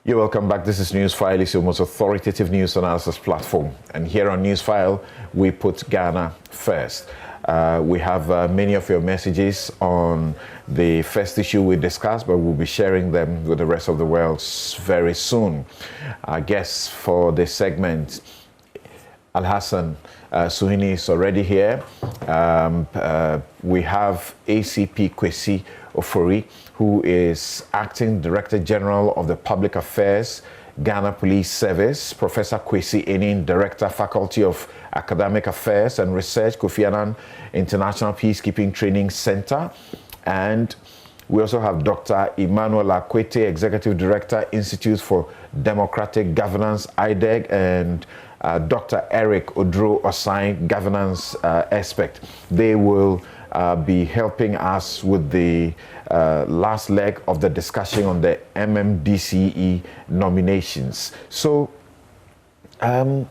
You're welcome back. This is Newsfile. It's your most authoritative news analysis platform. And here on Newsfile, we put Ghana first. We have many of your messages on the first issue we discussed, but we'll be sharing them with the rest of the world very soon. Our guest for this segment, Al-Hassan Suhini, is already here. We have ACP Ofori, who is Acting Director General of the Public Affairs, Ghana Police Service, Professor Kwesi Enin, Director, Faculty of Academic Affairs and Research, Kofi Annan International Peacekeeping Training Center. And we also have Dr. Emmanuel Akwete, Executive Director, Institute for Democratic Governance, IDEG, and Dr. Eric Odro Osai, Governance Expert. They will be helping us with the last leg of the discussion on the MMDCE nominations. So, on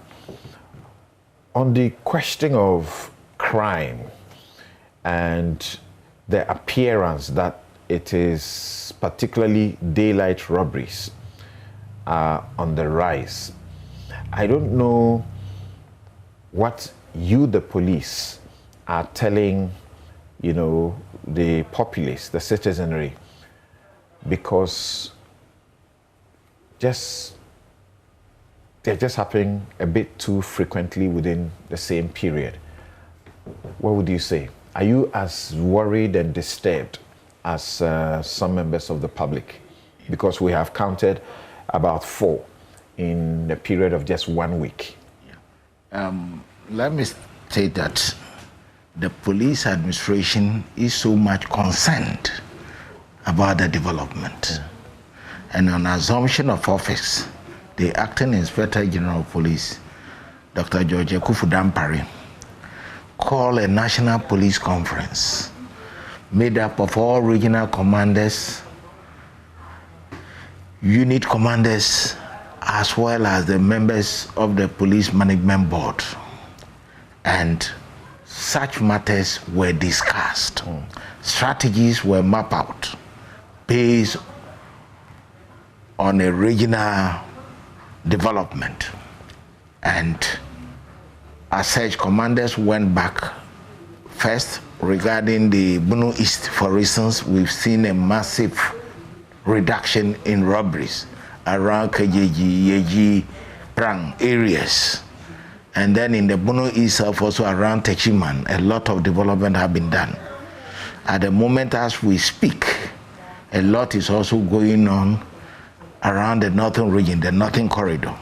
the question of crime and the appearance that it is particularly daylight robberies on the rise, I don't know what you, the police, are telling the populace, the citizenry, because they're just happening a bit too frequently within the same period. What would you say? Are you as worried and disturbed as some members of the public? Because we have counted about 4 in a period of just 1 week. Let me state that the police administration is so much concerned about the development. And on assumption of office, the Acting Inspector General of Police, Dr. George Ekufu-Dampare, called a national police conference made up of all regional commanders, unit commanders, as well as the members of the police management board. And such matters were discussed. Strategies were mapped out based on a regional development. And as such, commanders went back. First, regarding the Bono East, for instance, we've seen a massive reduction in robberies around Kejeji, Yeji, Prang areas. And then in the Bono East, also around Techiman, a lot of development have been done. At the moment as we speak, a lot is also going on around the northern region, the northern corridor,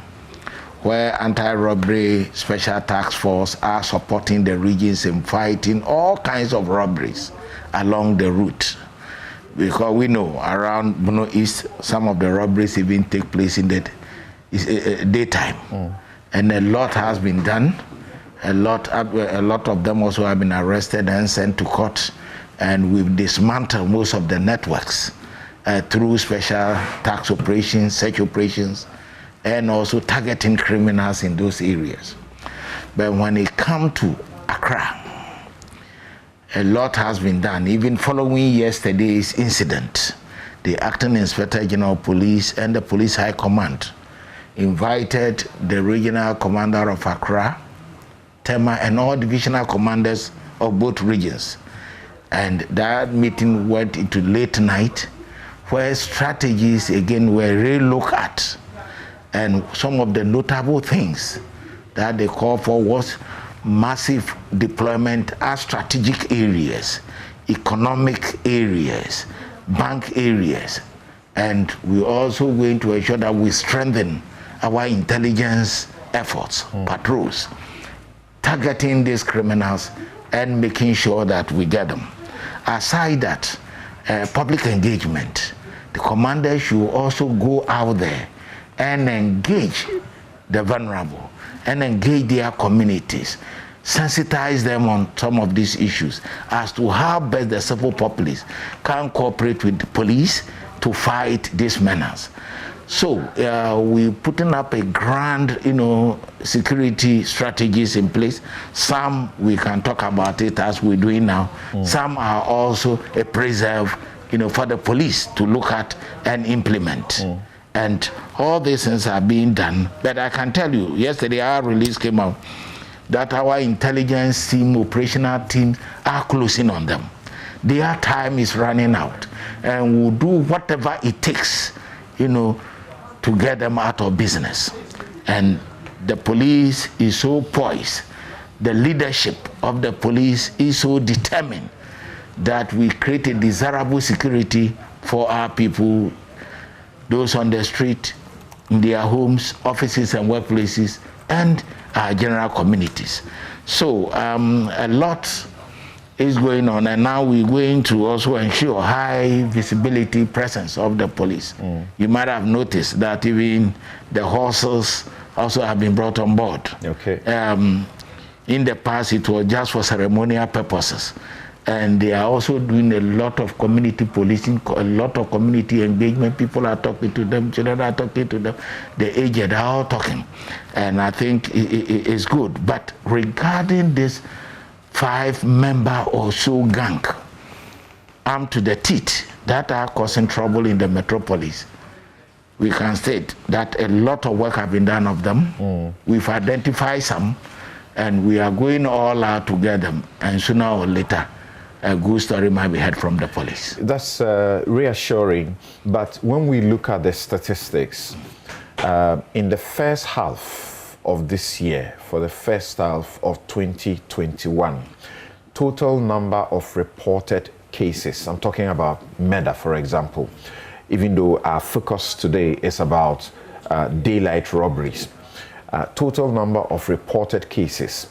where anti-robbery special task force are supporting the regions in fighting all kinds of robberies along the route. Because we know around Bono East, some of the robberies even take place in the daytime. And a lot has been done. A lot of them also have been arrested and sent to court. And we've dismantled most of the networks through special tax operations, search operations, and also targeting criminals in those areas. But when it comes to Accra, a lot has been done. Even following yesterday's incident, the Acting Inspector General of Police and the Police High Command invited the regional commander of Accra, Tema, and all divisional commanders of both regions. And that meeting went into late night, where strategies again were re-looked at. And some of the notable things that they called for was massive deployment at strategic areas, economic areas, bank areas. And we're also going to ensure that we strengthen our intelligence efforts, patrols, targeting these criminals and making sure that we get them. Aside that, public engagement, the commanders should also go out there and engage the vulnerable and engage their communities, sensitize them on some of these issues as to how best the civil populace can cooperate with the police to fight these menace. So we're putting up a grand, security strategies in place. Some we can talk about it as we're doing now. Some are also a preserve, for the police to look at and implement. And all these things are being done. But I can tell you, yesterday our release came out that our intelligence team, operational teams are closing on them. Their time is running out, and we'll do whatever it takes, to get them out of business. And the police is so poised. The leadership of the police is so determined that we create a desirable security for our people, those on the street, in their homes, offices and workplaces, and our general communities. So a lot is going on, and now we're going to also ensure high visibility presence of the police. You might have noticed that even the horses also have been brought on board. Okay. In the past, it was just for ceremonial purposes. And they are also doing a lot of community policing, a lot of community engagement. People are talking to them, children are talking to them, the aged are all talking. And I think it's good. But regarding this 5-member or so gang, armed to the teeth, that are causing trouble in the metropolis, we can state that a lot of work has been done of them. We've identified some, and we are going all out to get them. And sooner or later, a good story might be heard from the police. That's reassuring, but when we look at the statistics, in the first half of this year, for the first half of 2021, total number of reported cases, I'm talking about murder, for example, even though our focus today is about daylight robberies, total number of reported cases,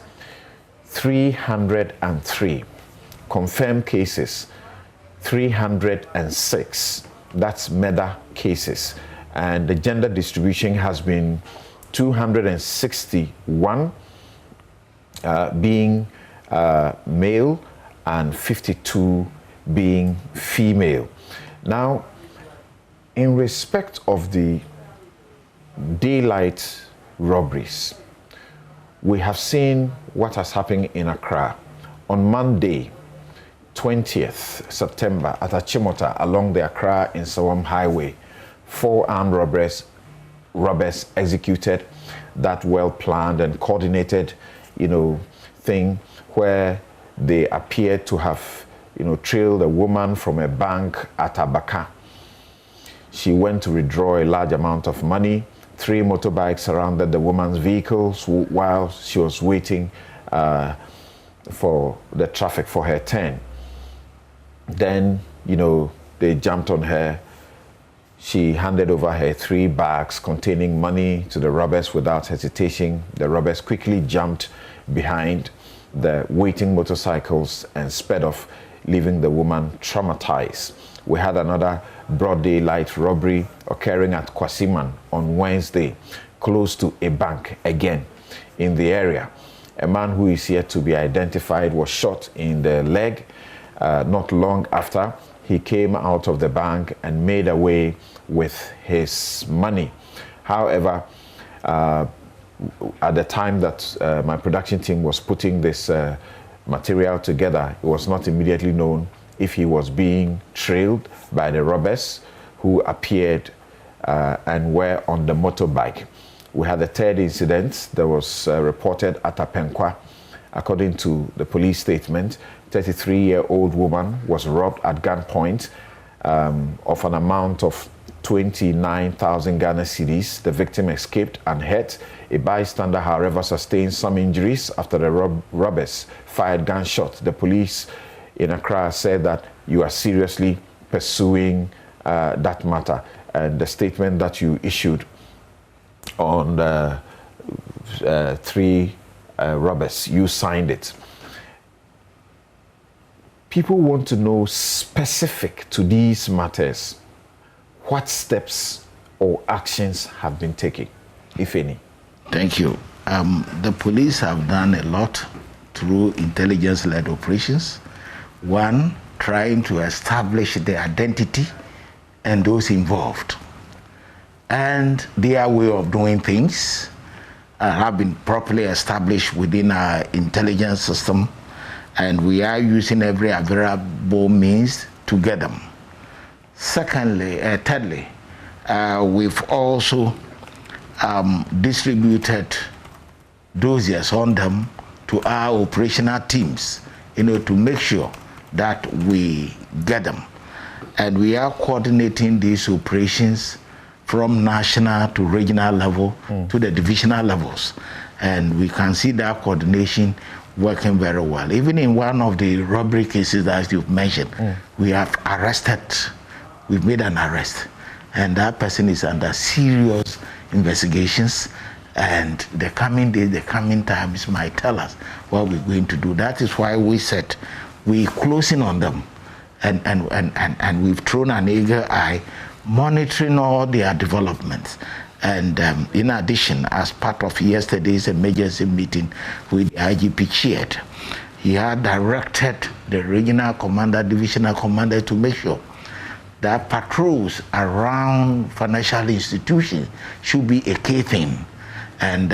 303. Confirmed cases, 306. That's murder cases. And the gender distribution has been 261 being male and 52 being female. Now, in respect of the daylight robberies, we have seen what has happened in Accra. On Monday, 20th September, at Achimota along the Accra in Sawam Highway, 4 armed robbers executed that well-planned and coordinated, thing where they appeared to have, trailed a woman from a bank at Abaka. She went to withdraw a large amount of money. 3 motorbikes surrounded the woman's vehicles while she was waiting for the traffic for her turn. Then, they jumped on her. She handed over her 3 bags containing money to the robbers without hesitation. The robbers quickly jumped behind the waiting motorcycles and sped off, leaving the woman traumatized. We had another broad daylight robbery occurring at Kwasiman on Wednesday, close to a bank again in the area. A man who is yet to be identified was shot in the leg. Not long after, he came out of the bank and made away with his money. However, at the time that my production team was putting this material together, it was not immediately known if he was being trailed by the robbers who appeared and were on the motorbike. We had a third incident that was reported at Apenkwa. According to the police statement, 33-year-old woman was robbed at gunpoint of an amount of 29,000 Ghana cedis. The victim escaped unhurt. A bystander, however, sustained some injuries after the robbers fired gunshots. The police in Accra said that you are seriously pursuing that matter. And the statement that you issued on the 3 robbers, you signed it. People want to know, specific to these matters, what steps or actions have been taken, if any? Thank you. The police have done a lot through intelligence-led operations. One, trying to establish the identity and those involved. And their way of doing things have been properly established within our intelligence system, and we are using every available means to get them. Thirdly, We've also distributed dossiers on them to our operational teams, to make sure that we get them. And we are coordinating these operations from national to regional level to the divisional levels. And we can see that coordination working very well. Even in one of the robbery cases that you've mentioned, we've made an arrest. And that person is under serious investigations. And the coming days, the coming times might tell us what we're going to do. That is why we said we're closing on them. And we've thrown an eager eye, monitoring all their developments. And in addition, as part of yesterday's emergency meeting with the IGP chaired, he had directed the regional commander, divisional commander to make sure that patrols around financial institutions should be a key thing. And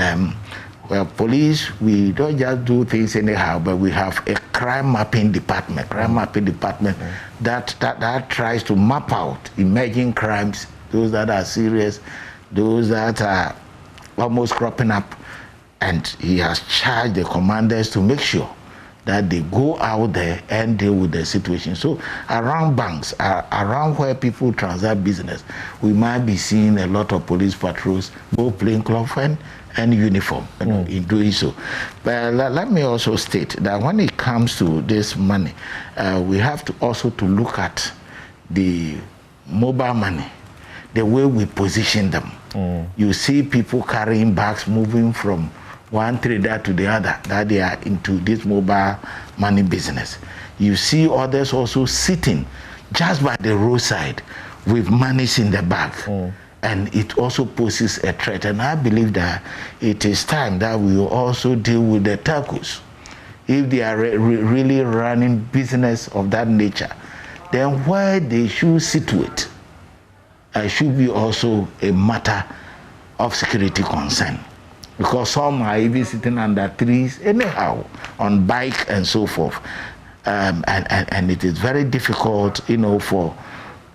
well, police, we don't just do things anyhow, but we have a crime mapping department, that tries to map out emerging crimes, those that are serious, those that are almost cropping up. And he has charged the commanders to make sure that they go out there and deal with the situation. So around banks, around where people transact business, we might be seeing a lot of police patrols, both plainclothes and uniform, in doing so. But let me also state that when it comes to this money, we have to also to look at the mobile money, the way we position them. You see people carrying bags moving from one trader to the other, that they are into this mobile money business. You see others also sitting just by the roadside with monies in the bag. And it also poses a threat. And I believe that it is time that we will also deal with the telcos. If they are really running business of that nature, then where they should situate should be also a matter of security concern. Because some are even sitting under trees anyhow, on bike and so forth. And it is very difficult, for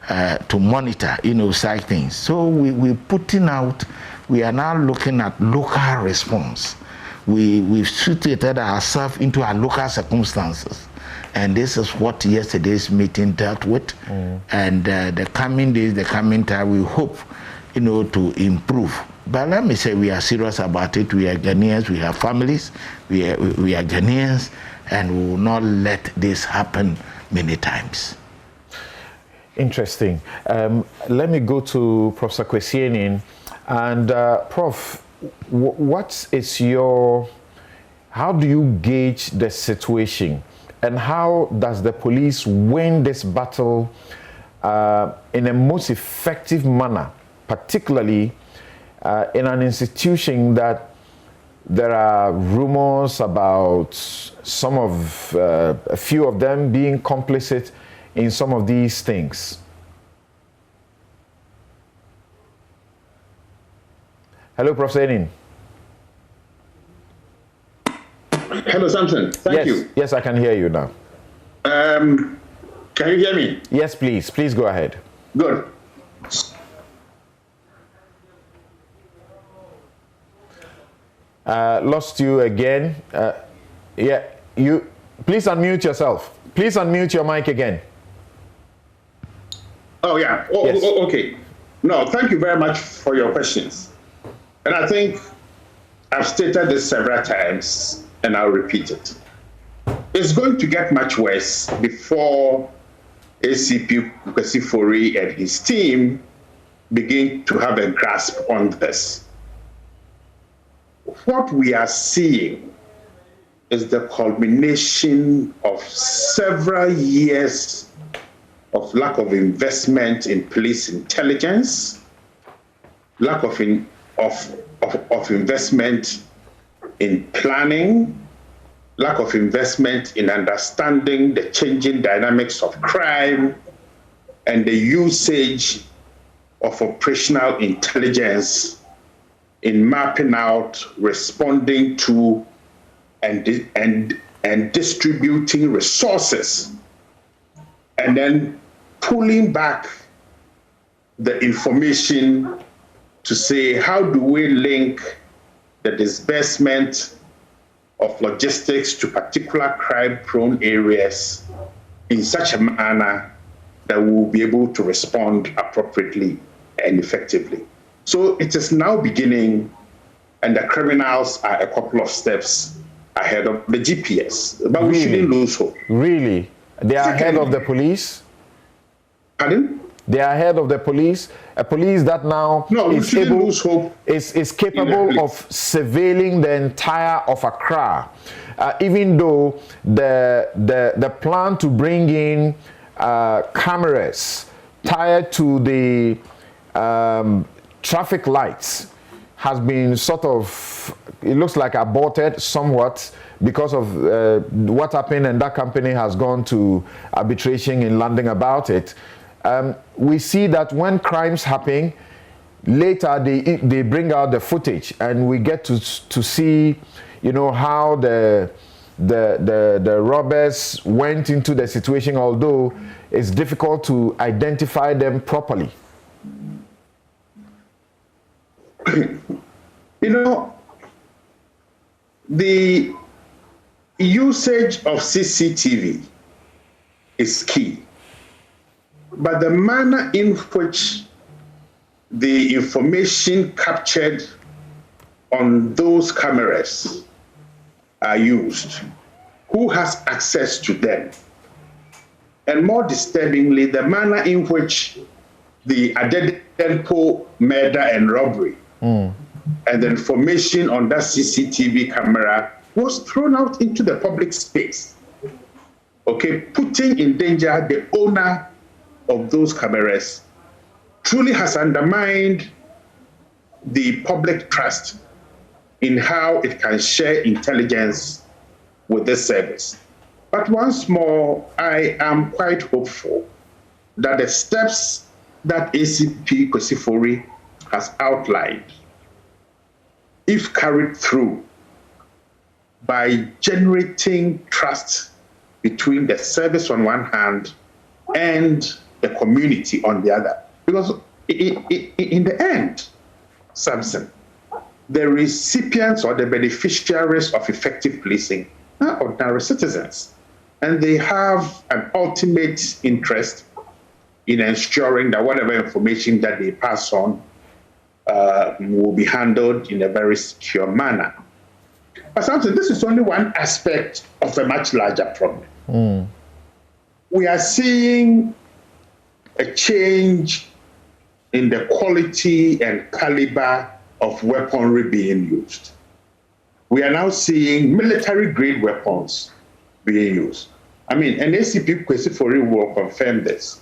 to monitor, such things. So we're putting out, we are now looking at local response. We've situated ourselves into our local circumstances. And this is what yesterday's meeting dealt with. And the coming days, the coming time, we hope, to improve. But let me say we are serious about it. We are Ghanaians, we have families, we are Ghanaians, and we will not let this happen many times. Interesting. Let me go to Professor Kwesienin. And Prof, how do you gauge the situation? And how does the police win this battle in a most effective manner, particularly in an institution that there are rumors about a few of them being complicit in some of these things? Hello, Professor Enin. Hello, Samson. Thank you. Yes, I can hear you now. Can you hear me? Yes, please. Please go ahead. Good. Lost you again. You please unmute yourself. Please unmute your mic again. Oh, yeah. Yes. Okay. No, thank you very much for your questions. And I think I've stated this several times, and I'll repeat it. It's going to get much worse before ACP Ofori and his team begin to have a grasp on this. What we are seeing is the culmination of several years of lack of investment in police intelligence, lack of investment in planning, lack of investment in understanding the changing dynamics of crime, and the usage of operational intelligence in mapping out, responding to, and distributing resources, and then pulling back the information to say, how do we link the disbursement of logistics to particular crime-prone areas in such a manner that we will be able to respond appropriately and effectively. So it is now beginning, and the criminals are a couple of steps ahead of the GPS. But we shouldn't lose hope. Really? They are ahead of the police? Pardon? They are ahead of the police, a police that now is capable of surveilling the entire of Accra, even though the plan to bring in cameras tied to the traffic lights has been sort of, it looks like aborted somewhat because of what happened, and that company has gone to arbitration in London about it. We see that when crimes happen, later they bring out the footage, and we get to see, you know, how the robbers went into the situation, although it's difficult to identify them properly. You know, the usage of CCTV is key. But the manner in which the information captured on those cameras are used, who has access to them, and more disturbingly, the manner in which the Adedenpo murder and robbery and the information on that CCTV camera was thrown out into the public space, okay, putting in danger the owner of those cameras, truly has undermined the public trust in how it can share intelligence with this service. But once more, I am quite hopeful that the steps that ACP Ofori has outlined, if carried through, by generating trust between the service on one hand and the community on the other. Because in the end, Samson, the recipients or the beneficiaries of effective policing are ordinary citizens. And they have an ultimate interest in ensuring that whatever information that they pass on will be handled in a very secure manner. But Samson, this is only one aspect of a much larger problem. We are seeing a change in the quality and caliber of weaponry being used. We are now seeing military-grade weapons being used. I mean, and ACP Ofori will confirm this.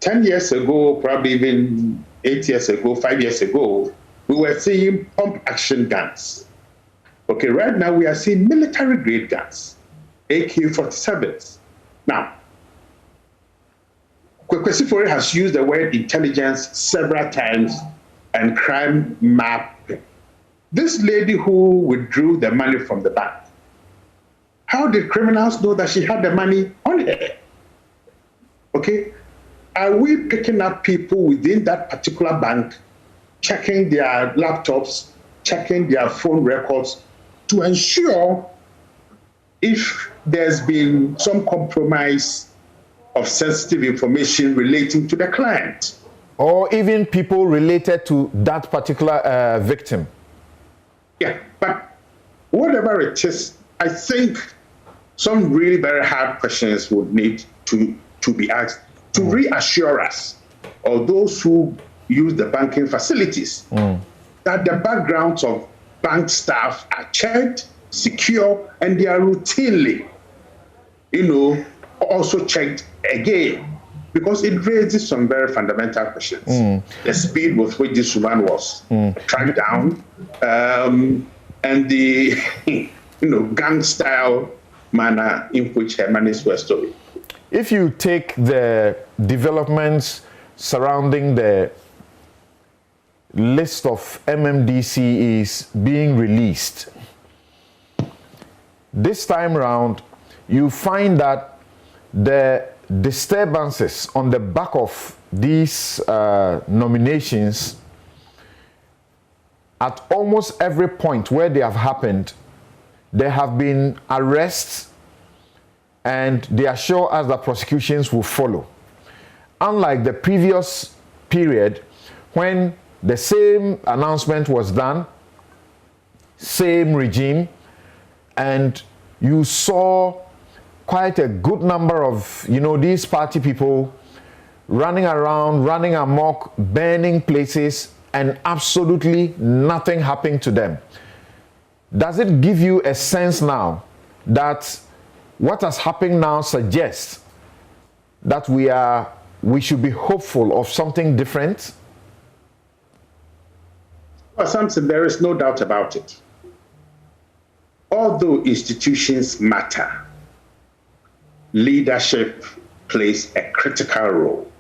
10 years ago, probably even 8 years ago, 5 years ago, we were seeing pump-action guns. Okay, right now we are seeing military-grade guns, AK-47s. Now, Ofori has used the word intelligence several times and crime mapping. This lady who withdrew the money from the bank, how did criminals know that she had the money on her? Okay, are we picking up people within that particular bank, checking their laptops, checking their phone records to ensure if there's been some compromise of sensitive information relating to the client? Or even people related to that particular victim? Yeah, but whatever it is, I think some really very hard questions would need to be asked to reassure us, or those who use the banking facilities, that the backgrounds of bank staff are checked, secure, and they are routinely, also checked again, because it raises some very fundamental questions. The speed with which this woman was tracked down, and the gang-style manner in which her monies were stolen. If you take the developments surrounding the list of MMDCEs being released, this time round, you find that the disturbances on the back of these nominations, at almost every point where they have happened, there have been arrests, and they assure us that prosecutions will follow. Unlike the previous period, when the same announcement was done, same regime, and you saw quite a good number of, these party people running around, running amok, burning places, and absolutely nothing happened to them. Does it give you a sense now that what has happened now suggests that we should be hopeful of something different? Well, Samson, there is no doubt about it. Although institutions matter, leadership plays a critical role.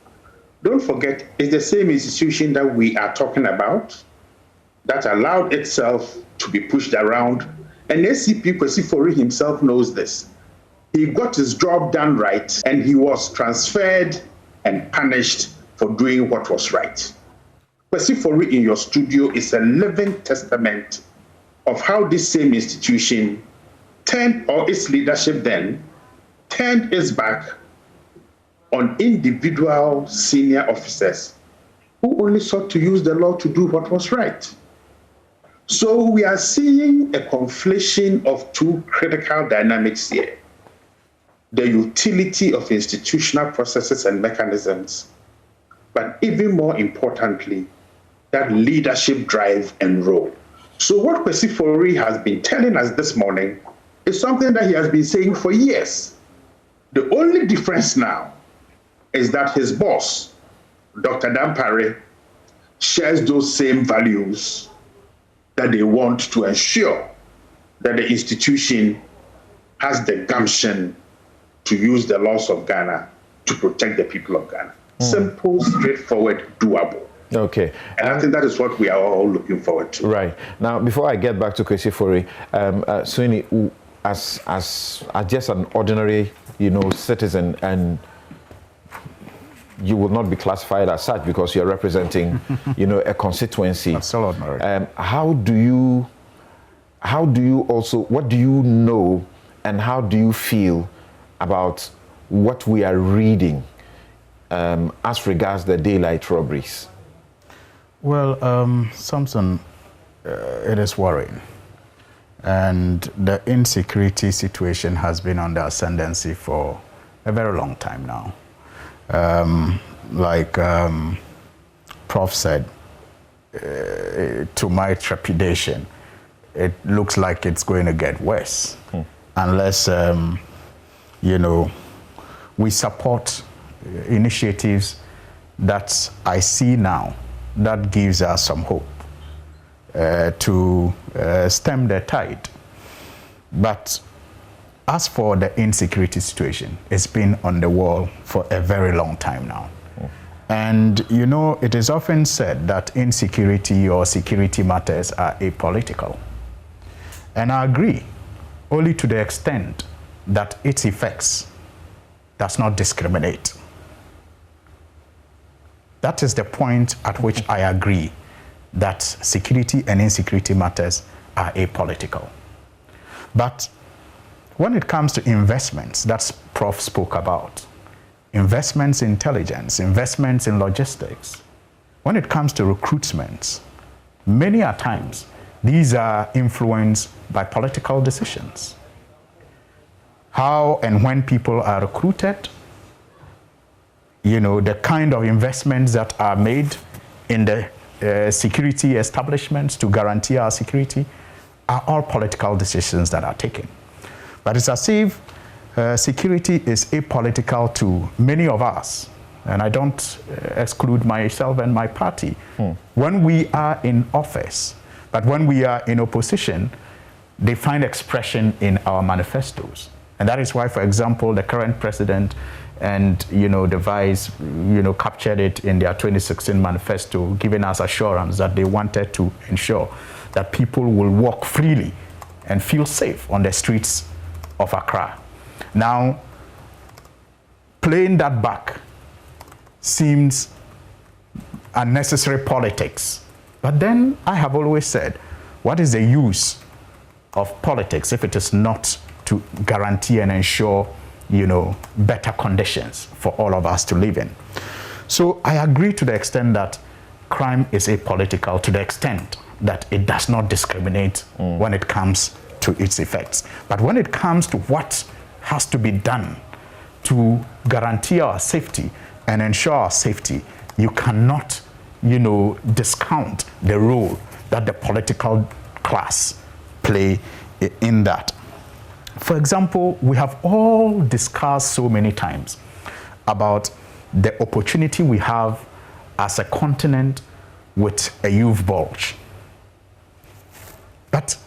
Don't forget, it's the same institution that we are talking about that allowed itself to be pushed around. And ACP Ofori himself knows this. He got his job done right, and he was transferred and punished for doing what was right. Ofori in your studio is a living testament of how this same institution turned, or its leadership then, turned its back on individual senior officers who only sought to use the law to do what was right. So we are seeing a conflation of two critical dynamics here: the utility of institutional processes and mechanisms, but even more importantly, that leadership drive and role. So what Ofori has been telling us this morning is something that he has been saying for years. The only difference now is that his boss, Dr. Dampare, shares those same values that they want to ensure that the institution has the gumption to use the laws of Ghana to protect the people of Ghana. Simple, straightforward, doable. Okay. And I think that is what we are all looking forward to. Right. Now, before I get back to Ofori, Sweeney, as just an ordinary, citizen, and you will not be classified as such because you're representing, a constituency. Absolutely. What do you know, and how do you feel about what we are reading as regards the daylight robberies? Well, Samson, it is worrying. And the insecurity situation has been on the ascendancy for a very long time now. Prof said, to my trepidation, it looks like it's going to get worse unless, we support initiatives that I see now that gives us some hope to stem the tide. But as for the insecurity situation, it's been on the wall for a very long time now. And it is often said that insecurity or security matters are apolitical. And I agree, only to the extent that its effects does not discriminate. That is the point at which I agree that security and insecurity matters are apolitical. But when it comes to investments, that's Prof spoke about, investments in intelligence, investments in logistics, when it comes to recruitments, many a times these are influenced by political decisions. How and when people are recruited, the kind of investments that are made in the security establishments to guarantee our security are all political decisions that are taken. But it's as if security is apolitical to many of us, and I don't exclude myself and my party, when we are in office. But when we are in opposition, they find expression in our manifestos. And that is why, for example, the current president and the vice captured it in their 2016 manifesto, giving us assurance that they wanted to ensure that people will walk freely and feel safe on the streets of Accra. Now, playing that back seems unnecessary politics. But then I have always said, what is the use of politics if it is not to guarantee and ensure, better conditions for all of us to live in? So I agree to the extent that crime is apolitical, to the extent that it does not discriminate when it comes to its effects. But when it comes to what has to be done to guarantee our safety and ensure our safety, you cannot, discount the role that the political class play in that. For example, we have all discussed so many times about the opportunity we have as a continent with a youth bulge. But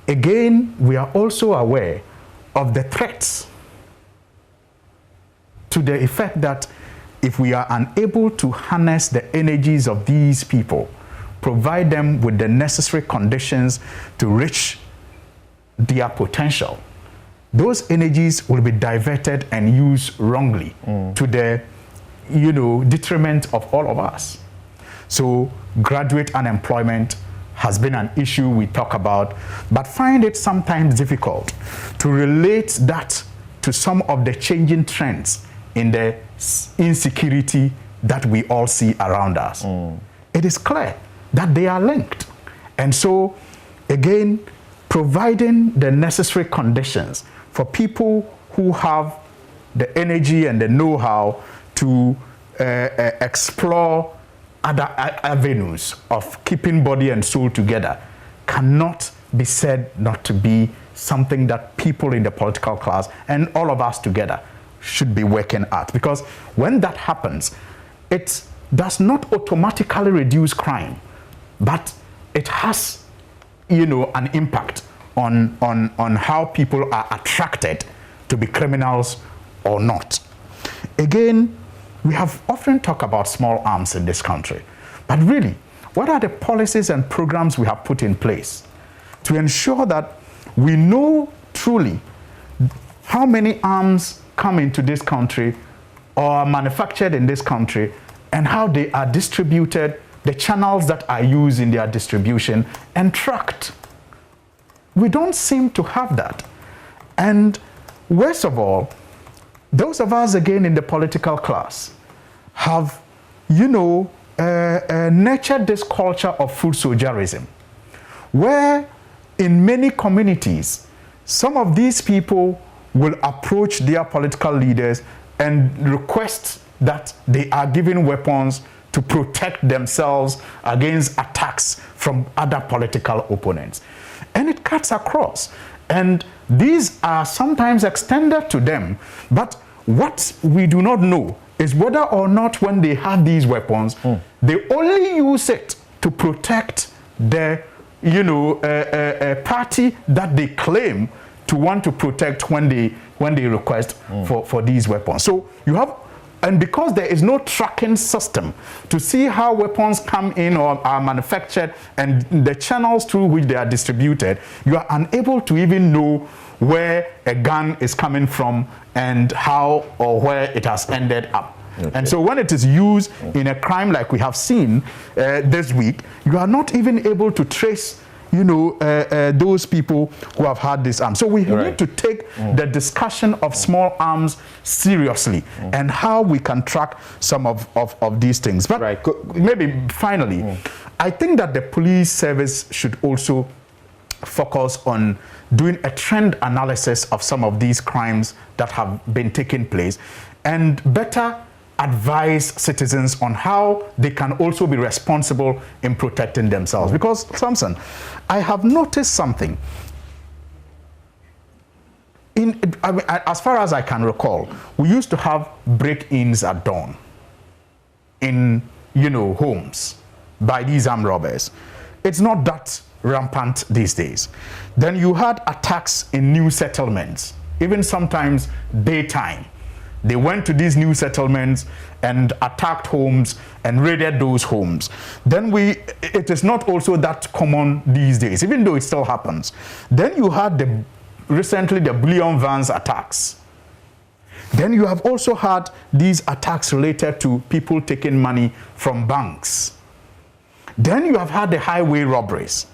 again, we are also aware of the threats to the effect that if we are unable to harness the energies of these people, provide them with the necessary conditions to reach their potential, those energies will be diverted and used wrongly to the detriment of all of us. So graduate unemployment has been an issue we talk about, but find it sometimes difficult to relate that to some of the changing trends in the insecurity that we all see around us. It is clear that they are linked. And so, again, providing the necessary conditions for people who have the energy and the know-how to explore other avenues of keeping body and soul together cannot be said not to be something that people in the political class and all of us together should be working at. Because when that happens, it does not automatically reduce crime, but it has, an impact on how people are attracted to be criminals or not. Again, we have often talked about small arms in this country, but really, what are the policies and programs we have put in place to ensure that we know truly how many arms come into this country or are manufactured in this country and how they are distributed, the channels that are used in their distribution and tracked? We don't seem to have that. And worst of all, those of us, again, in the political class have, nurtured this culture of food soldierism, where in many communities, some of these people will approach their political leaders and request that they are given weapons to protect themselves against attacks from other political opponents. And it cuts across. And these are sometimes extended to them, but what we do not know is whether or not when they have these weapons, they only use it to protect the, party that they claim to want to protect when they request for these weapons. So you have, and because there is no tracking system to see how weapons come in or are manufactured and the channels through which they are distributed, you are unable to even know where a gun is coming from and how or where it has ended up. Okay. And so when it is used in a crime like we have seen this week, you are not even able to trace those people who have had this arm. So we need to take the discussion of small arms seriously and how we can track some of these things. But maybe finally, I think that the police service should also focus on doing a trend analysis of some of these crimes that have been taking place and better advise citizens on how they can also be responsible in protecting themselves. Because, Samson, I have noticed something. As far as I can recall, we used to have break-ins at dawn in, homes by these armed robbers. It's not that rampant these days. Then you had attacks in new settlements, even sometimes daytime. They went to these new settlements and attacked homes and raided those homes. Then it is not also that common these days, even though it still happens. Then you had recently the bullion vans attacks. Then you have also had these attacks related to people taking money from banks. Then you have had the highway robberies.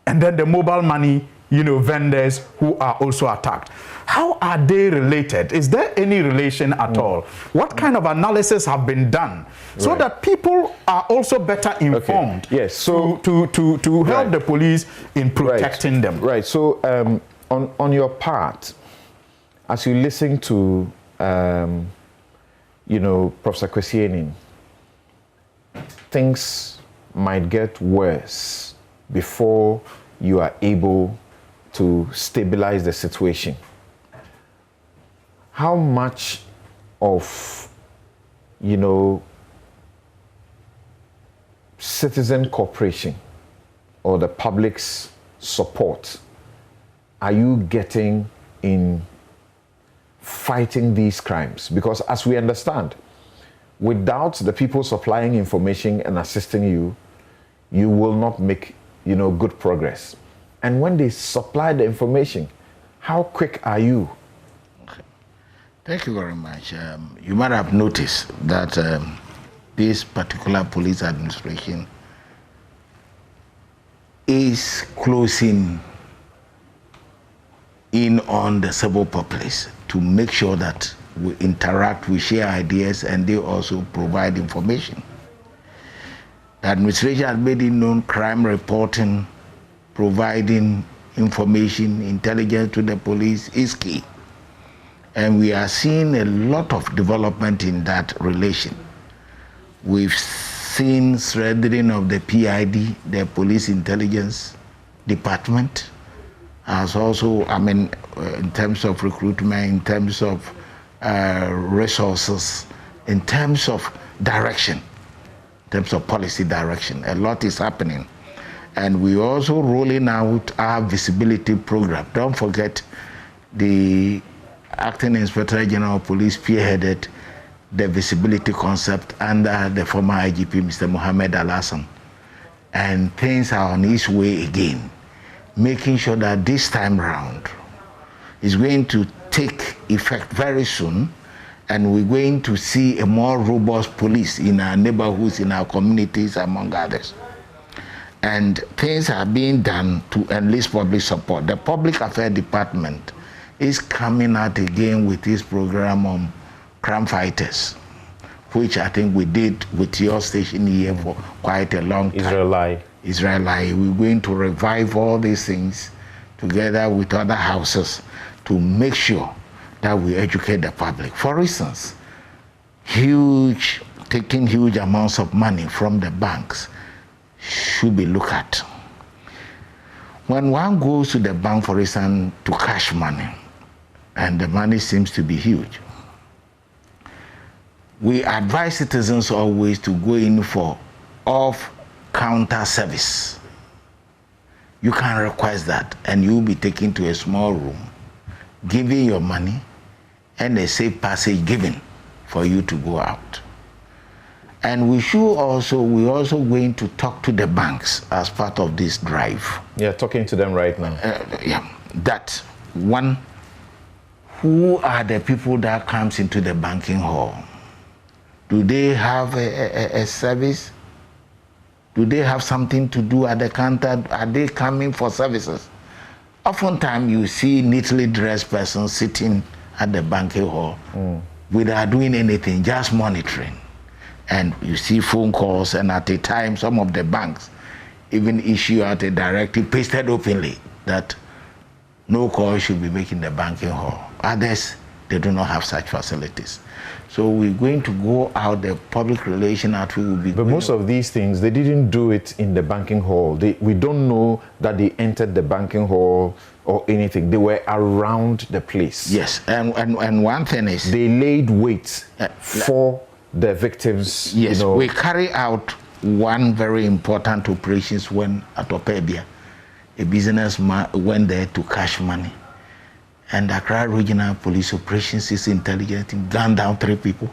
And then the mobile money, vendors who are also attacked. How are they related? Is there any relation at all? What kind of analysis have been done so that people are also better informed Yes. So to help the police in protecting them? Right. So on your part, as you listen to Professor Kwesianin, things might get worse before you are able to stabilize the situation. How much of, citizen cooperation or the public's support are you getting in fighting these crimes? Because as we understand, without the people supplying information and assisting you, you will not make, good progress. And when they supply the information, how quick are you? Okay. Thank you very much. You might have noticed that this particular police administration is closing in on the civil populace to make sure that we interact, we share ideas, and they also provide information. The administration has made it known crime reporting, providing information, intelligence to the police is key. And we are seeing a lot of development in that relation. We've seen strengthening of the PID, the Police Intelligence Department, as also, in terms of recruitment, in terms of resources, in terms of direction, in terms of policy direction. A lot is happening. And we're also rolling out our visibility program. Don't forget, the Acting Inspector General of Police spearheaded the visibility concept under the former IGP, Mr. Mohammed Al-Hassan. And things are on its way again, making sure that this time round is going to take effect very soon, and we're going to see a more robust police in our neighborhoods, in our communities, among others. And things are being done to enlist public support. The Public Affairs Department is coming out again with this program on crime fighters, which I think we did with your station here for quite a long time. Israeli. We're going to revive all these things together with other houses to make sure that we educate the public. For instance, taking huge amounts of money from the banks should be looked at. When one goes to the bank, for instance, to cash money, and the money seems to be huge, we advise citizens always to go in for off-counter service. You can request that, and you'll be taken to a small room, giving your money, and a safe passage given for you to go out. And we're also going to talk to the banks as part of this drive. Yeah, talking to them right now. That one, who are the people that comes into the banking hall? Do they have a service? Do they have something to do at the counter? Are they coming for services? Oftentimes you see neatly dressed persons sitting at the banking hall without doing anything, just monitoring. And you see phone calls, and at a time some of the banks even issue out a directive pasted openly that no call should be made in the banking hall. Others, they do not have such facilities. So we're going to go out, the public relation outfit will be. But most of these things, they didn't do it in the banking hall. We don't know that they entered the banking hall or anything. They were around the place. Yes, and one thing is, they laid wait for the victims. Yes, we carry out one very important operations when at Opebia, a businessman went there to cash money. And Accra Regional Police Operations is intelligent, gunned down 3 people.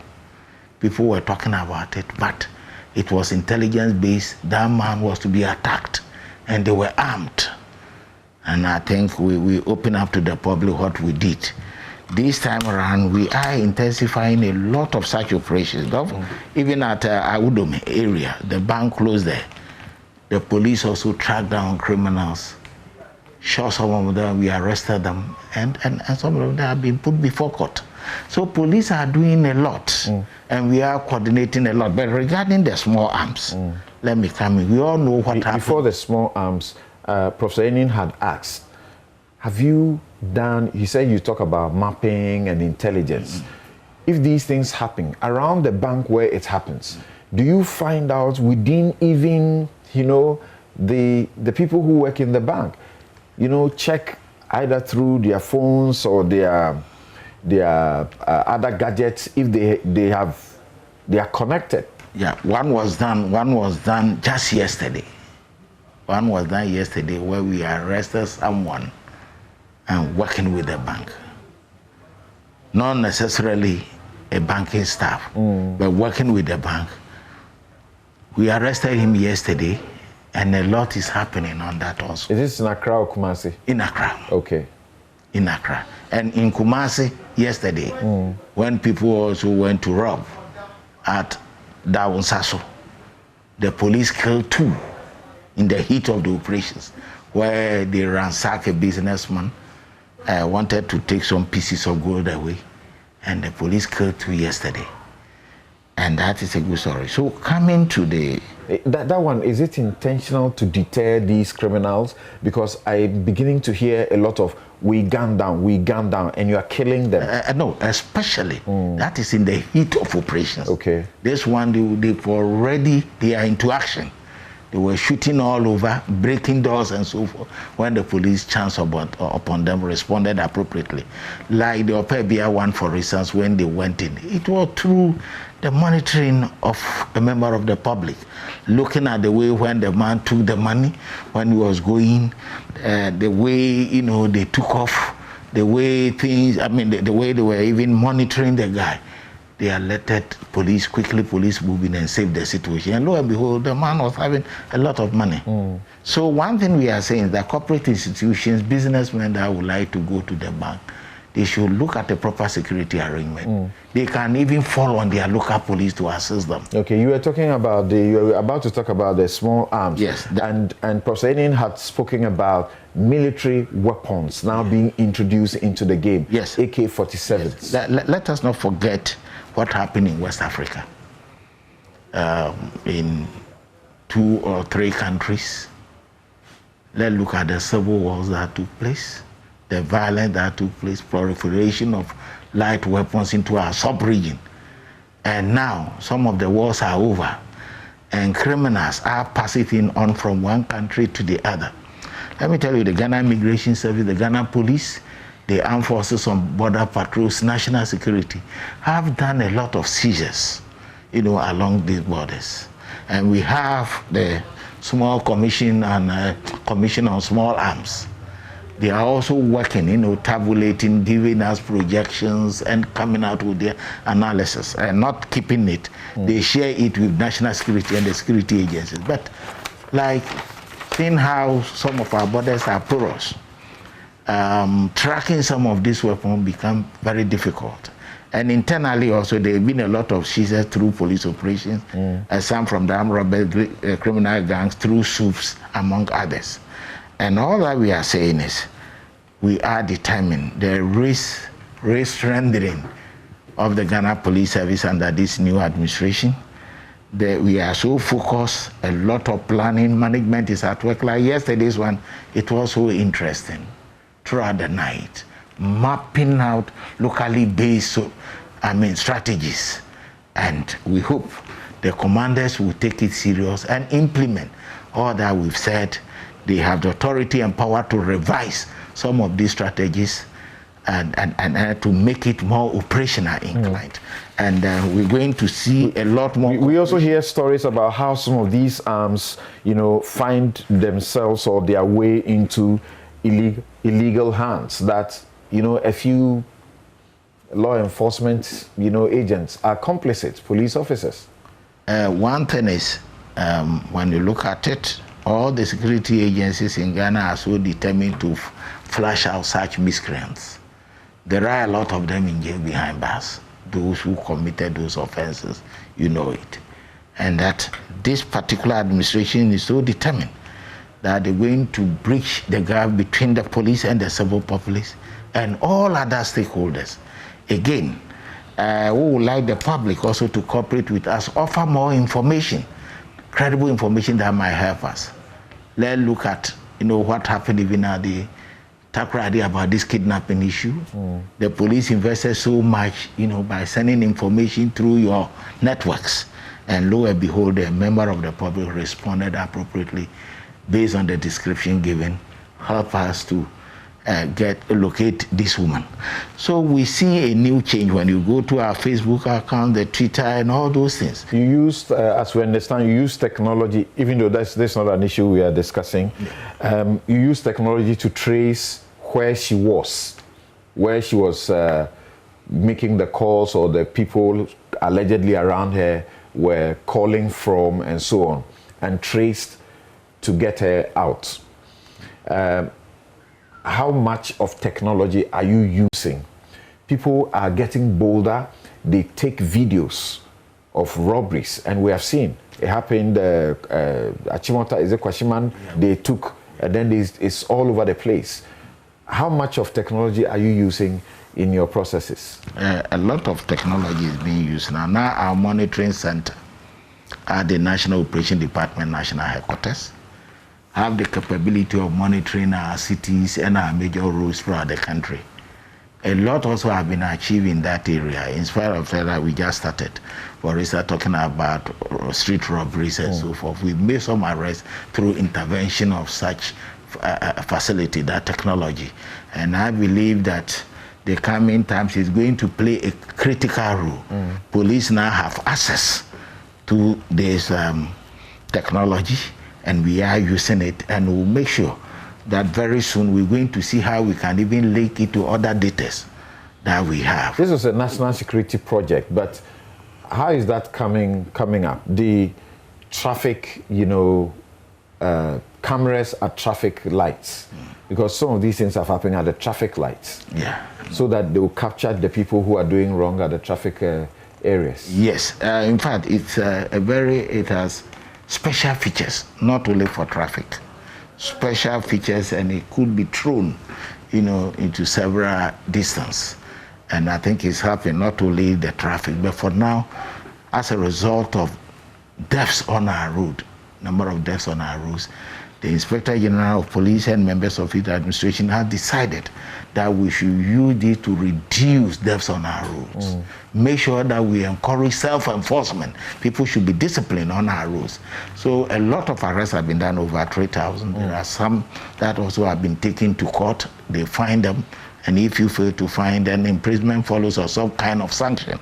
People were talking about it, but it was intelligence-based. That man was to be attacked, and they were armed. And I think we open up to the public what we did. this time around, we are intensifying a lot of such operations. Even at Awudome area, the bank closed there. The police also tracked down criminals, shot some of them, we arrested them, and some of them have been put before court. So police are doing a lot, and we are coordinating a lot. But regarding the small arms, let me come in. We all know what happened. Before the small arms, Professor Enin had asked, have you done, he said you talk about mapping and intelligence. If these things happen around the bank where it happens, do you find out within even, the people who work in the bank, check either through their phones or their other gadgets if they are connected? Yeah, one was done just yesterday. One was done yesterday where we arrested someone and working with the bank. Not necessarily a banking staff, but working with the bank. We arrested him yesterday, and a lot is happening on that also. Is this in Accra or Kumasi? In Accra. Okay. In Accra. And in Kumasi yesterday, when people also went to rob at Dawunsaso, the police killed 2 in the heat of the operations, where they ransacked a businessman, wanted to take some pieces of gold away, and the police killed 2 yesterday. And that is a good story. So coming to the... That one, is it intentional to deter these criminals? Because I'm beginning to hear a lot of, we gun down, and you are killing them. No, especially, that is in the heat of operations. Okay. This one, they are into action. They were shooting all over, breaking doors and so forth, when the police chanced upon them, responded appropriately. Like the Opebia one, for instance, when they went in, it was through the monitoring of a member of the public, looking at the way when the man took the money, when he was going, the way, they took off, the way the way they were even monitoring the guy. They alerted police, police moved in and saved the situation. And lo and behold, the man was having a lot of money. So one thing we are saying is that corporate institutions, businessmen that would like to go to the bank, they should look at the proper security arrangement. They can even fall on their local police to assist them. Okay, you were about to talk about the small arms. Yes. And Professor Enin had spoken about military weapons now being introduced into the game. Yes. AK-47s. Yes. Let us not forget what happened in West Africa. In 2 or 3 countries. Let's look at the civil wars that took place, the violence that took place, proliferation of light weapons into our sub-region. And now some of the wars are over and criminals are passing on from one country to the other. Let me tell you, the Ghana Immigration Service, the Ghana Police, the Armed Forces on Border Patrols, National Security, have done a lot of seizures, along these borders. And we have the Small Commission and Commission on Small Arms. They are also working, tabulating, giving us projections and coming out with their analysis and not keeping it. They share it with national security and the security agencies. But like seeing how some of our borders are porous, tracking some of these weapons become very difficult. And internally also, there have been a lot of seizures through police operations, and some from the armed robbery criminal gangs through soups, among others. And all that we are saying is, we are determined the re-strengthening of the Ghana Police Service under this new administration. We are so focused, a lot of planning, management is at work. Like yesterday's one, it was so interesting. Throughout the night, mapping out locally based strategies. And we hope the commanders will take it serious and implement all that we've said. They have the authority and power to revise some of these strategies and to make it more operational inclined. And we're going to see a lot more. We also hear stories about how some of these arms, find themselves or their way into illegal hands, that, a few law enforcement, agents are complicit, police officers. One thing is, when you look at it, all the security agencies in Ghana are so determined to flush out such miscreants. There are a lot of them in jail behind bars. Those who committed those offenses, you know it. And that this particular administration is so determined that they're going to bridge the gap between the police and the civil populace and all other stakeholders. Again, we would like the public also to cooperate with us, offer more information, credible information that might help us. Let's look at, what happened even at the Takoradi about this kidnapping issue. The police invested so much, by sending information through your networks. And lo and behold, a member of the public responded appropriately based on the description given, help us to locate this woman. So we see a new change when you go to our Facebook account, the Twitter, and all those things. You used, as we understand, you use technology, even though that's not an issue we are discussing. You use technology to trace where she was making the calls, or the people allegedly around her were calling from, and so on, and traced to get her out. How much of technology are you using? People are getting bolder. They take videos of robberies, and we have seen it happened. Achimota is a Kwashiman. They took, and then it's all over the place. How much of technology are you using in your processes? A lot of technology is being used now. Now our monitoring center at the National Operation Department, National Headquarters, have the capability of monitoring our cities and our major roads throughout the country. A lot also have been achieved in that area, in spite of that we just started. For instance, talking about street robberies and so forth. We made some arrests through intervention of such facility, that technology. And I believe that the coming times is going to play a critical role. Police now have access to this technology, and we are using it, and we'll make sure that very soon we're going to see how we can even link it to other data that we have. This is a national security project, but how is that coming up? The traffic, cameras at traffic lights, because some of these things are happening at the traffic lights. Yeah. So that they will capture the people who are doing wrong at the traffic areas. Yes. In fact, it's it has special features, not only for traffic. Special features, and it could be thrown, into several distance. And I think it's helping not only the traffic, but for now, as a result of deaths on our road, number of deaths on our roads, the Inspector General of Police and members of his administration have decided that we should use this to reduce deaths on our roads. Make sure that we encourage self-enforcement. People should be disciplined on our roads. So a lot of arrests have been done, over 3,000. There are some that also have been taken to court. They find them, and if you fail to find, then imprisonment follows, or some kind of sanction.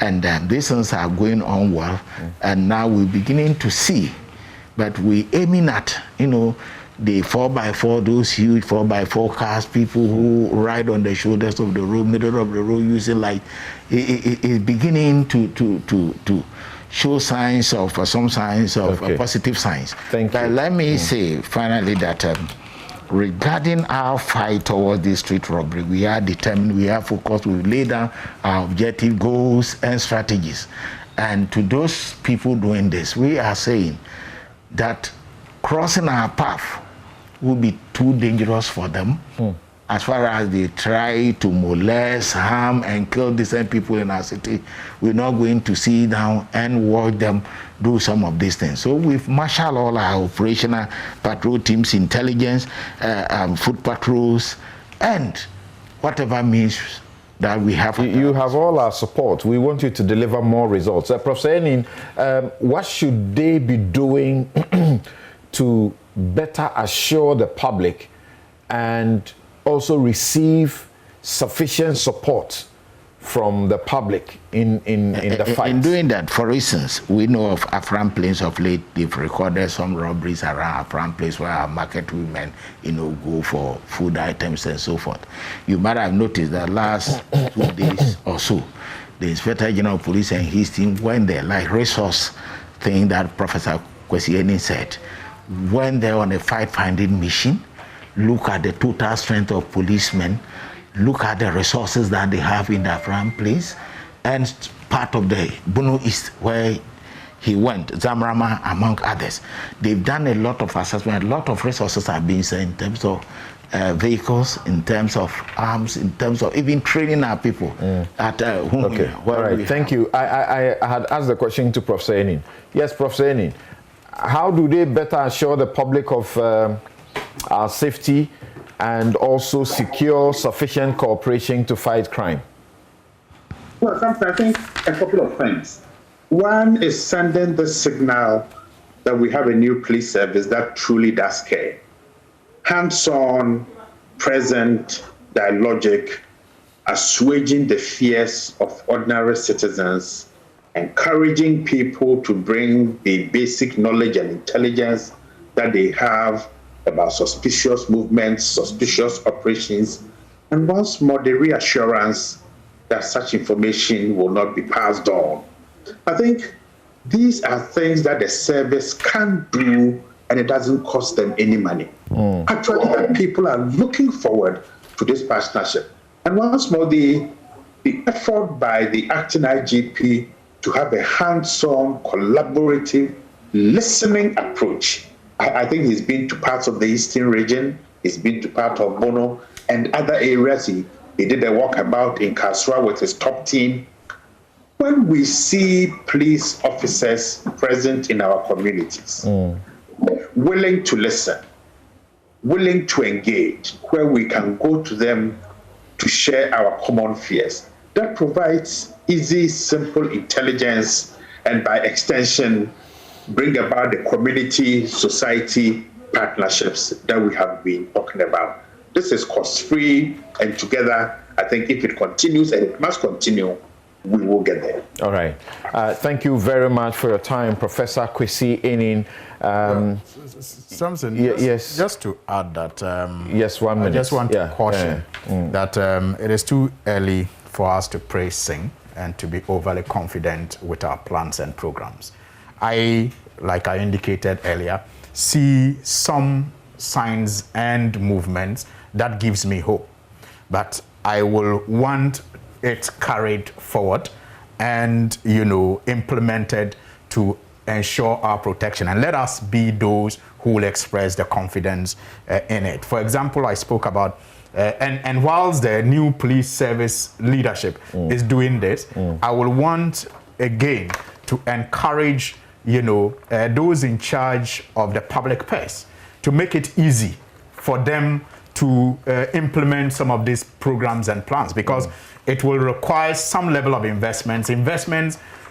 And these things are going on well, and now we're beginning to see. But we aiming at, the 4x4, those huge 4x4 cars, people who ride on the shoulders of the road, middle of the road, using light. It is beginning to show signs of, some signs of positive signs. Thank you. But let me say finally that regarding our fight towards this street robbery, we are determined, we are focused, we've laid down our objective goals and strategies. And to those people doing this, we are saying that crossing our path will be too dangerous for them, as far as they try to molest, harm, and kill decent people in our city. We're not going to sit down and watch them do some of these things. So we've marshaled all our operational patrol teams, intelligence, foot patrols, and whatever means that we have. You have all our support. We want you to deliver more results. Professor Enin, what should they be doing to better assure the public and also receive sufficient support from the public in the fight? In doing that, for instance, we know of Afram Plains of late. They've recorded some robberies around Afram Plains where our market women, go for food items and so forth. You might have noticed that last 2 days or so, the Inspector General of Police and his team went there, like resource thing that Professor Kwesi said, went there on a fight-finding mission, look at the total strength of policemen, look at the resources that they have in that front place, and part of the Bono East where he went, Zamrama among others. They've done a lot of assessment, a lot of resources are being sent in terms of vehicles, in terms of arms, in terms of even training our people. Okay, all right, thank you. I had asked the question to Prof. Enin. Yes, Prof. Enin, how do they better assure the public of our safety and also secure sufficient cooperation to fight crime? Well, I think a couple of things. One is sending the signal that we have a new police service that truly does care. Hands-on, present, dialogic, assuaging the fears of ordinary citizens, encouraging people to bring the basic knowledge and intelligence that they have about suspicious movements, suspicious operations, and once more the reassurance that such information will not be passed on. I think these are things that the service can do, and it doesn't cost them any money. Actually, that people are looking forward to this partnership. And once more, the effort by the acting IGP to have a hands-on, collaborative, listening approach. I think he's been to parts of the Eastern region, he's been to part of Bono, and other areas. He did a walkabout in Kasra with his top team. When we see police officers present in our communities, willing to listen, willing to engage, where we can go to them to share our common fears, that provides easy, simple intelligence, and by extension, bring about the community, society partnerships that we have been talking about. This is cost-free, and together, I think if it continues, and it must continue, we will get there. All right. Thank you very much for your time, Professor Kwesi Enin. Samson, yes. Just to add that, yes, 1 minute. I just want to caution that it is too early for us to praise sing and to be overly confident with our plans and programs. Like I indicated earlier, see some signs and movements that gives me hope. But I will want it carried forward and, implemented to ensure our protection. And let us be those who will express the confidence in it. For example, I spoke about, and whilst the new police service leadership is doing this, I will want, again, to encourage, those in charge of the public purse to make it easy for them to implement some of these programs and plans, because it will require some level of investments,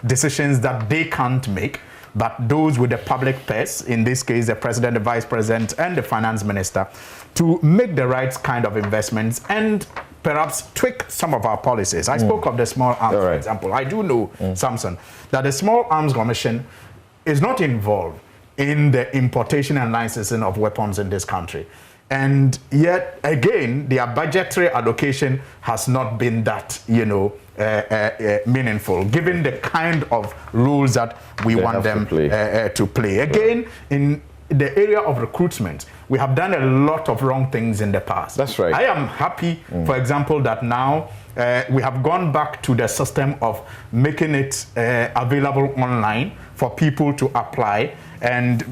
decisions that they can't make, but those with the public purse, in this case, the president, the vice president, and the finance minister, to make the right kind of investments and perhaps tweak some of our policies. I spoke of the small arms, for example. I do know, Samson, that the Small Arms Commission is not involved in the importation and licensing of weapons in this country. And yet, again, their budgetary allocation has not been that, meaningful, given the kind of roles that we want them to play. Again, in the area of recruitment, we have done a lot of wrong things in the past. That's right. I am happy, for example, that now we have gone back to the system of making it available online for people to apply and,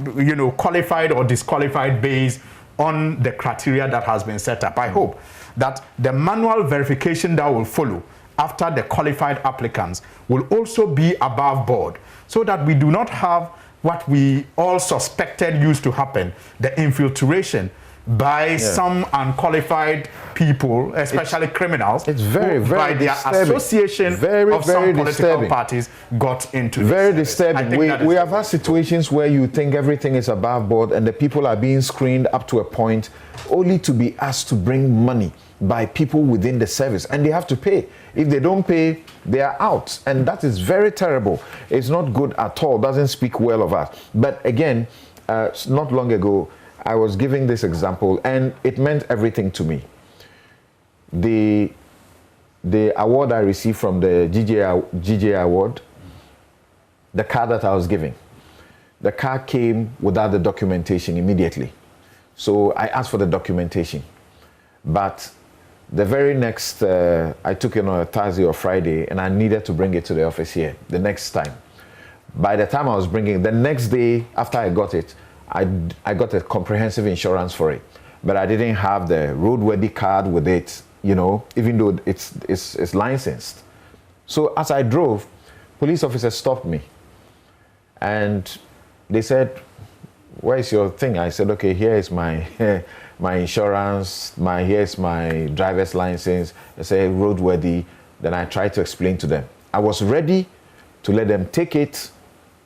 qualified or disqualified based on the criteria that has been set up. I hope that the manual verification that will follow after the qualified applicants will also be above board, so that we do not have what we all suspected used to happen, the infiltration by some unqualified people, especially criminals. It's very by their disturbing. Association of some political parties got into very this. disturbing. We have had situations where you think everything is above board and the people are being screened up to a point, only to be asked to bring money by people within the service, and they have to pay. If they don't pay, they are out, and that is very terrible. It's not good at all. Doesn't speak well of us. But again, not long ago, I was giving this example, and it meant everything to me. The award I received from the GJ award, the car that I was giving, the car came without the documentation immediately. So I asked for the documentation, but The very next, I took it on a Thursday or Friday, and I needed to bring it to the office here the next time. By the time I was bringing it, the next day after I got it, I got a comprehensive insurance for it. But I didn't have the roadworthy card with it, you know, even though it's licensed. So as I drove, police officers stopped me. And they said, "Where is your thing?" I said, "Okay, here is my my insurance, here's my driver's license." They say roadworthy. Then I tried to explain to them. I was ready to let them take it,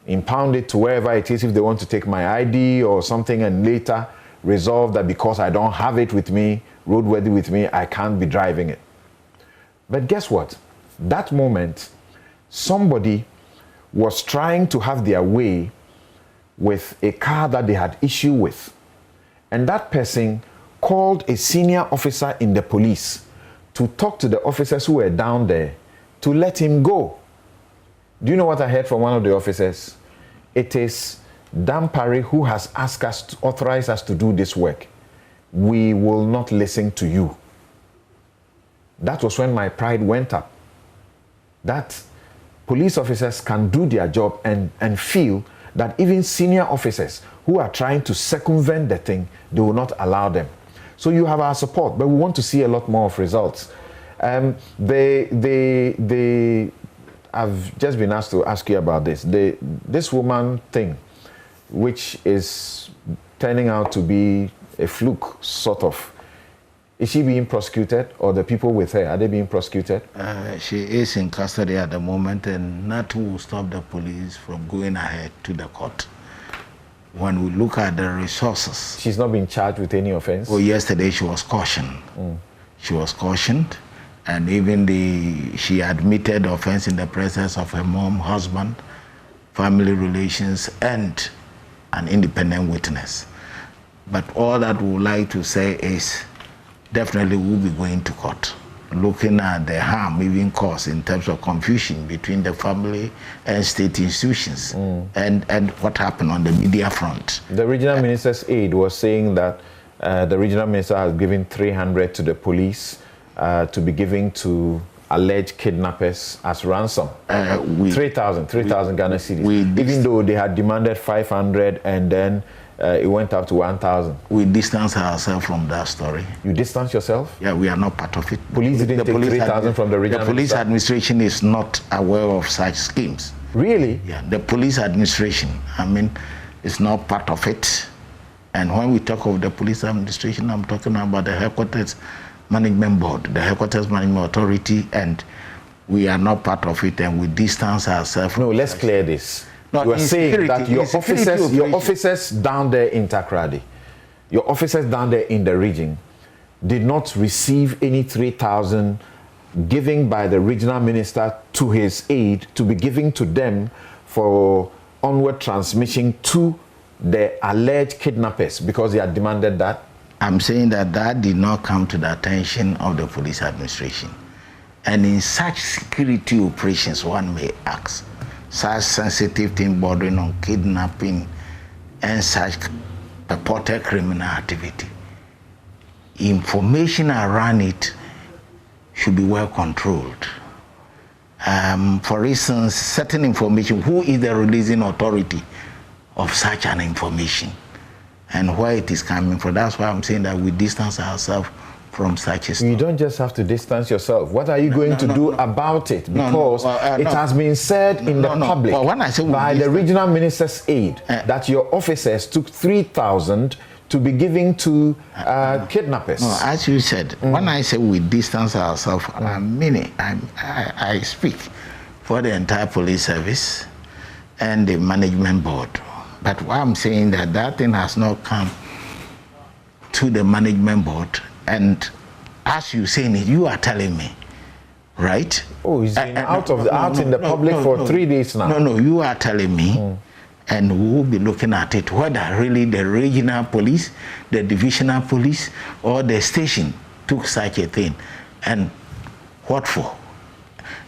impound it to wherever it is if they want to take my ID or something, and later resolve that because I don't have it with me, roadworthy with me, I can't be driving it. But guess what? That moment, somebody was trying to have their way with a car that they had issue with. And that person called a senior officer in the police to talk to the officers who were down there to let him go. Do you know what I heard from one of the officers? It is Dan Parry who has asked us to authorize us to do this work. We will not listen to you. That was when my pride went up. That police officers can do their job and feel that even senior officers who are trying to circumvent the thing, they will not allow them. So you have our support, but we want to see a lot more of results. I've just been asked to ask you about this. This woman thing, which is turning out to be a fluke, sort of. Is she being prosecuted, or the people with her, are they being prosecuted? She is in custody at the moment, and nothing will stop the police from going ahead to the court. When we look at the resources... She's not been charged with any offense? Oh, yesterday she was cautioned. She was cautioned, and even she admitted the offense in the presence of her mom, husband, family relations, and an independent witness. But all that we would like to say is, definitely we'll be going to court, looking at the harm even caused in terms of confusion between the family and state institutions, and what happened on the media front. The regional minister's aide was saying that the regional minister has given 300 to the police to be given to alleged kidnappers as ransom. 3,000 Ghana cedis, even though they had demanded 500 and then it went up to 1,000. We distance ourselves from that story. You distance yourself? Yeah, we are not part of it. Police didn't take 3,000 from the regional The police minister? administration is not aware of such schemes. Really? Yeah, the police administration, I mean, is not part of it. And when we talk of the police administration, I'm talking about the headquarters management board, the headquarters management authority, and we are not part of it, and we distance ourselves. No, let's clear this. No, you are saying that your officers down there in Takrady, your officers down there in the region, did not receive any 3,000 given by the regional minister to his aide to be given to them for onward transmission to the alleged kidnappers because they had demanded that? I'm saying that did not come to the attention of the police administration. And in such security operations, one may ask, such sensitive thing bordering on kidnapping and such purported criminal activity, information around it should be well controlled. For instance, certain information, who is the releasing authority of such an information and where it is coming from? That's why I'm saying that we distance ourselves from such a stuff. You don't just have to distance yourself. What are you going to do about it? Because it has been said in the public by the regional minister's aide that your officers took 3,000 to be given to kidnappers. No, as you said, when I say we distance ourselves, I mean it. I speak for the entire police service and the management board. But what I'm saying that thing has not come to the management board. And as you saying it, you are telling me, right? Oh, he's been out in the public for 3 days now. No, you are telling me, and we will be looking at it, whether really the regional police, the divisional police, or the station took such a thing, and what for?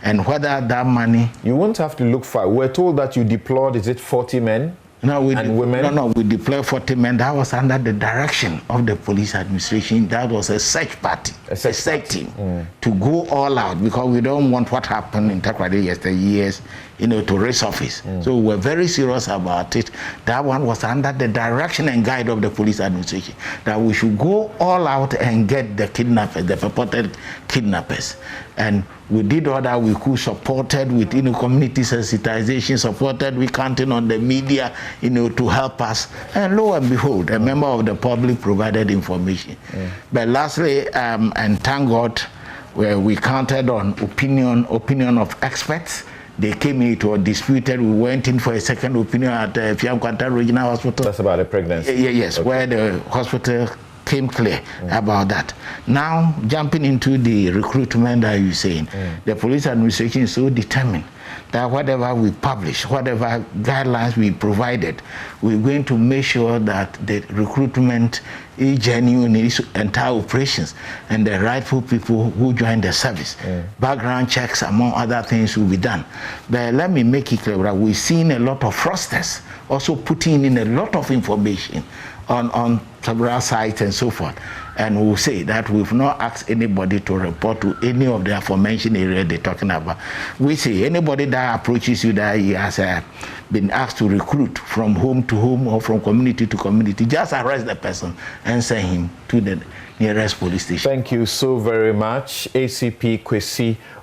And whether that money... You won't have to look far. We're told that you deployed, is it 40 men No, women? No, we deployed 40 men. That was under the direction of the police administration. That was a search party, a search team, to go all out, because we don't want what happened in Takoradi yesterday, to resurface. So we were very serious about it. That one was under the direction and guide of the police administration, that we should go all out and get the kidnappers, the purported kidnappers. And we did all that we could, supported with community sensitization, supported with counting on the media, to help us. And lo and behold, a member of the public provided information. But lastly, and thank God, where we counted on opinion of experts. They came in, it was disputed. We went in for a second opinion at Fiamkwanta Regional Hospital. That's about a pregnancy. Yes, okay. Where the hospital came clear about that. Now, jumping into the recruitment that you're saying, the police administration is so determined that whatever we publish, whatever guidelines we provided, we're going to make sure that the recruitment is genuine in its entire operations, and the rightful people who join the service. Background checks, among other things, will be done. But let me make it clear that we've seen a lot of fraudsters also putting in a lot of information on several sites and so forth. And we'll say that we've not asked anybody to report to any of the aforementioned area they're talking about. We say anybody that approaches you that he has been asked to recruit from home to home or from community to community, just arrest the person and send him to the nearest police station. Thank you so very much. ACP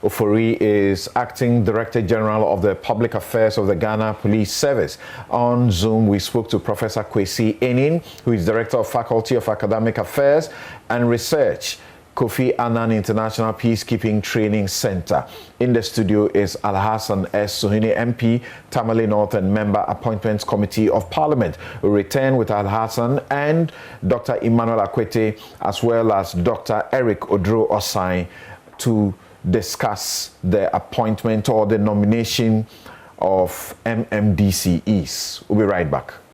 Ofori is Acting Director General of the Public Affairs of the Ghana Police Service. On Zoom, we spoke to Professor Kwesi Enin, who is Director of Faculty of Academic Affairs and Research, Kofi Annan International Peacekeeping Training Center. In the studio is Alhassan S. Suhini MP, Tamale North and Member Appointments Committee of Parliament. We return with Alhassan and Dr. Emmanuel Akwete, as well as Dr. Eric Odro Osai, to discuss the appointment or the nomination of MMDCEs. We'll be right back.